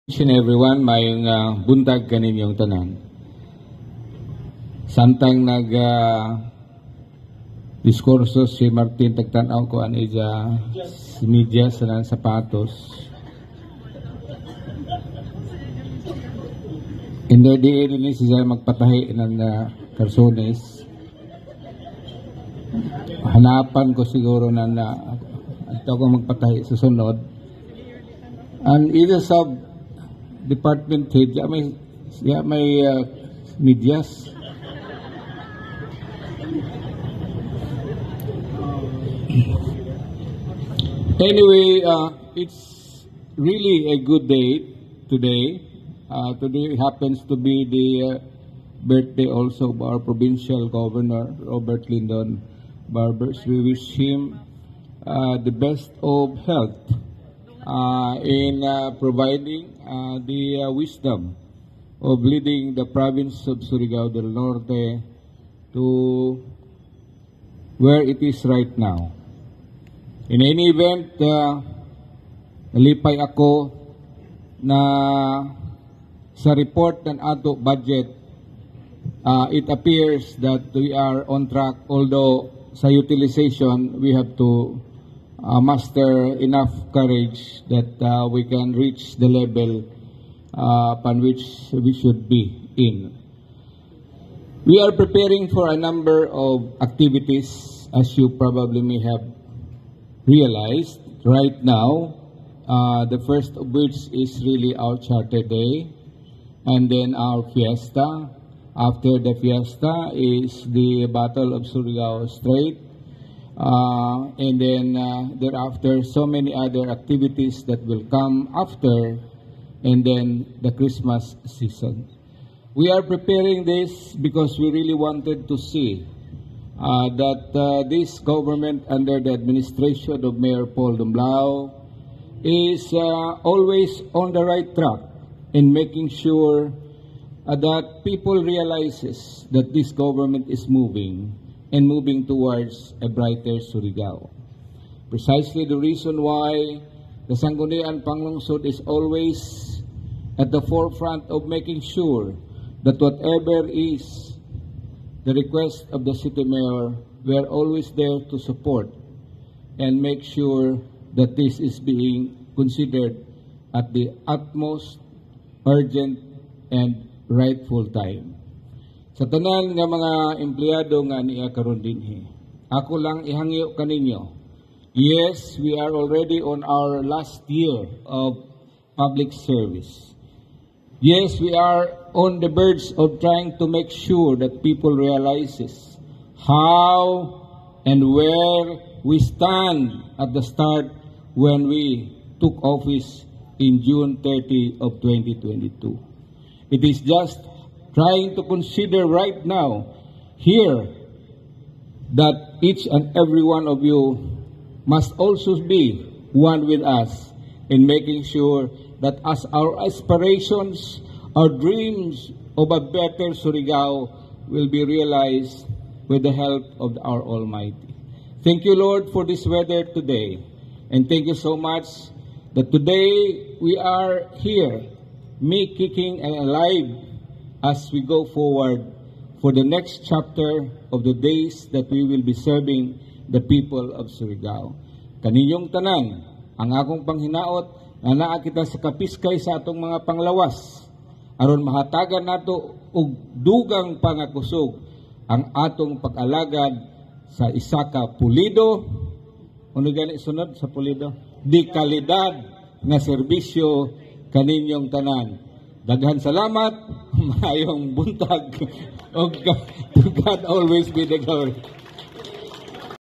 Each and everyone, mayong buntag kaninyong tanan. Samtang diskurso si Martin tagtanaw ko an ija media sa ng sapatos. Hindi din siya magpatahi ng karsones. Hanapan ko siguro na ito ko magpatahi sa sunod. And either sub department head, may medyas. Anyway, it's really a good day today. Today happens to be the birthday also of our provincial governor, Robert Lyndon Barbers. We wish him the best of health in providing the wisdom of leading the province of Surigao del Norte to where it is right now. In any event, nalipay ako na sa report ng ato budget, it appears that we are on track, although sa utilization, we have to muster enough courage that we can reach the level upon which we should be in. We are preparing for a number of activities, as you probably may have realized right now. The first of which is really our Charter Day, and then our fiesta. After the fiesta is the Battle of Surigao Strait. And then thereafter, so many other activities that will come after, and then the Christmas season. We are preparing this because we really wanted to see that this government under the administration of Mayor Paul Dumlao is always on the right track in making sure that people realizes that this government is moving and moving towards a brighter Surigao. Precisely the reason why the Sangguniang Panglungsod is always at the forefront of making sure that whatever is the request of the city mayor, we are always there to support and make sure that this is being considered at the utmost urgent and rightful time. Sa tanan nga mga empleyado nga niya karon dinhi, ako lang ihangyo kaninyo. Yes, we are already on our last year of public service. Yes, we are on the verge of trying to make sure that people realizes how and where we stand at the start when we took office in June 30 of 2022. It is just trying to consider right now here that each and every one of you must also be one with us in making sure that as our aspirations, our dreams of a better Surigao will be realized with the help of our Almighty. Thank you, Lord, for this weather today. And thank you so much that today we are here, me kicking and alive, as we go forward for the next chapter of the days that we will be serving the people of Surigao. Kaninyong tanan, ang akong panghinaot, na naa kita sa kapiskay sa atong mga panglawas, aron mahatagan nato og dugang pangakusog ang atong pag-alagad sa isa ka pulido, ano gani sunod sa pulido? Di kalidad nga serbisyo kaninyong tanan. Daghan salamat, mayong buntag, to God always be the glory.